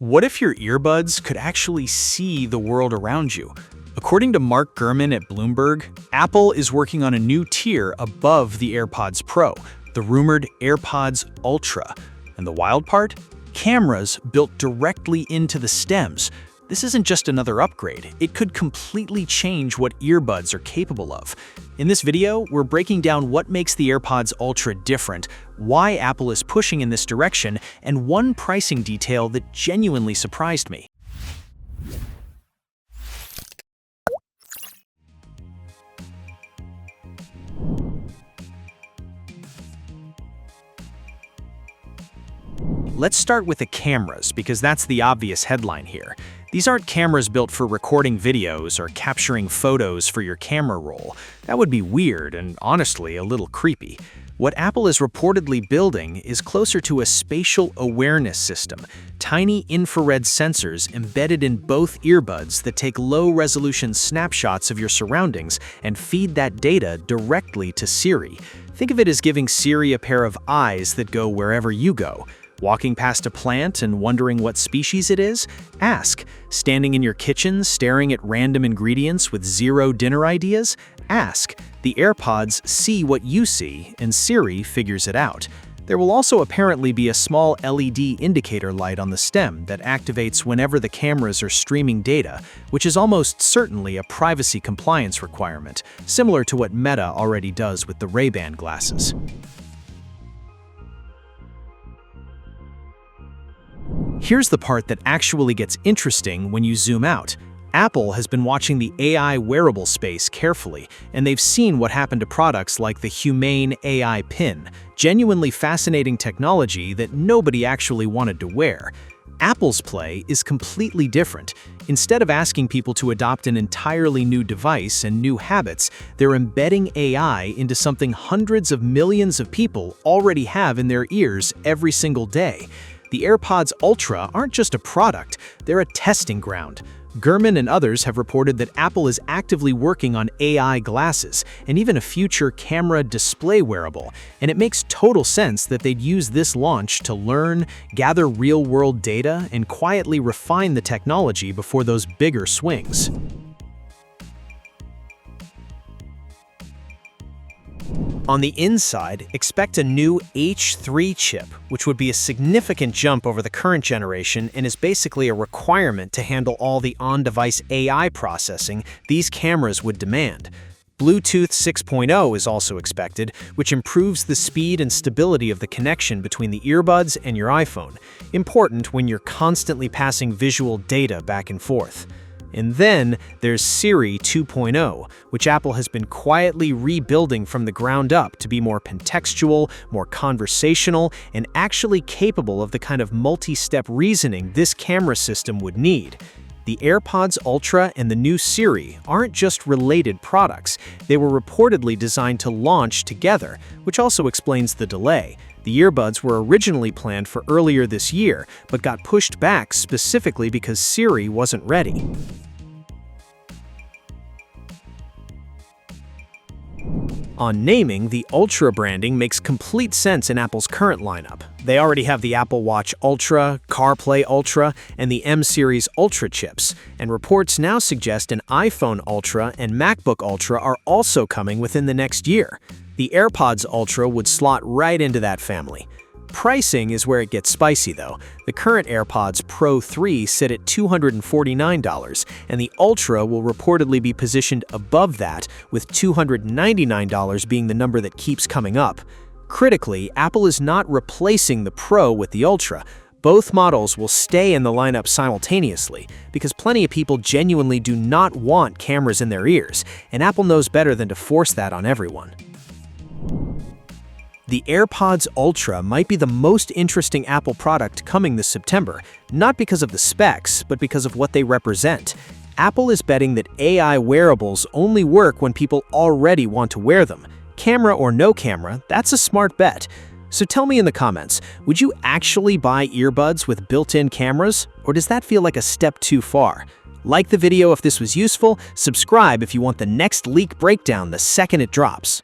What if your earbuds could actually see the world around you? According to Mark Gurman at Bloomberg, Apple is working on a new tier above the AirPods Pro, the rumored AirPods Ultra. And the wild part? Cameras built directly into the stems. This isn't just another upgrade. It could completely change what earbuds are capable of. In this video, we're breaking down what makes the AirPods Ultra different, why Apple is pushing in this direction, and one pricing detail that genuinely surprised me. Let's start with the cameras, because that's the obvious headline here. These aren't cameras built for recording videos or capturing photos for your camera roll. That would be weird and honestly a little creepy. What Apple is reportedly building is closer to a spatial awareness system, tiny infrared sensors embedded in both earbuds that take low-resolution snapshots of your surroundings and feed that data directly to Siri. Think of it as giving Siri a pair of eyes that go wherever you go. Walking past a plant and wondering what species it is? Ask. Standing in your kitchen staring at random ingredients with zero dinner ideas? Ask. The AirPods see what you see, and Siri figures it out. There will also apparently be a small LED indicator light on the stem that activates whenever the cameras are streaming data, which is almost certainly a privacy compliance requirement, similar to what Meta already does with the Ray-Ban glasses. Here's the part that actually gets interesting when you zoom out. Apple has been watching the AI wearable space carefully, and they've seen what happened to products like the Humane AI Pin, genuinely fascinating technology that nobody actually wanted to wear. Apple's play is completely different. Instead of asking people to adopt an entirely new device and new habits, they're embedding AI into something hundreds of millions of people already have in their ears every single day. The AirPods Ultra aren't just a product, they're a testing ground. Gurman and others have reported that Apple is actively working on AI glasses and even a future camera display wearable, and it makes total sense that they'd use this launch to learn, gather real-world data, and quietly refine the technology before those bigger swings. On the inside, expect a new H3 chip, which would be a significant jump over the current generation and is basically a requirement to handle all the on-device AI processing these cameras would demand. Bluetooth 6.0 is also expected, which improves the speed and stability of the connection between the earbuds and your iPhone, important when you're constantly passing visual data back and forth. And then there's Siri 2.0, which Apple has been quietly rebuilding from the ground up to be more contextual, more conversational, and actually capable of the kind of multi-step reasoning this camera system would need. The AirPods Ultra and the new Siri aren't just related products, they were reportedly designed to launch together, which also explains the delay. The earbuds were originally planned for earlier this year, but got pushed back specifically because Siri wasn't ready. On naming, the Ultra branding makes complete sense in Apple's current lineup. They already have the Apple Watch Ultra, CarPlay Ultra, and the M-Series Ultra chips, and reports now suggest an iPhone Ultra and MacBook Ultra are also coming within the next year. The AirPods Ultra would slot right into that family. Pricing is where it gets spicy though. The current AirPods Pro 3 sit at $249, and the Ultra will reportedly be positioned above that, with $299 being the number that keeps coming up. Critically, Apple is not replacing the Pro with the Ultra. Both models will stay in the lineup simultaneously, because plenty of people genuinely do not want cameras in their ears, and Apple knows better than to force that on everyone. The AirPods Ultra might be the most interesting Apple product coming this September, not because of the specs, but because of what they represent. Apple is betting that AI wearables only work when people already want to wear them. Camera or no camera, that's a smart bet. So tell me in the comments, would you actually buy earbuds with built-in cameras, or does that feel like a step too far? Like the video if this was useful, subscribe if you want the next leak breakdown the second it drops.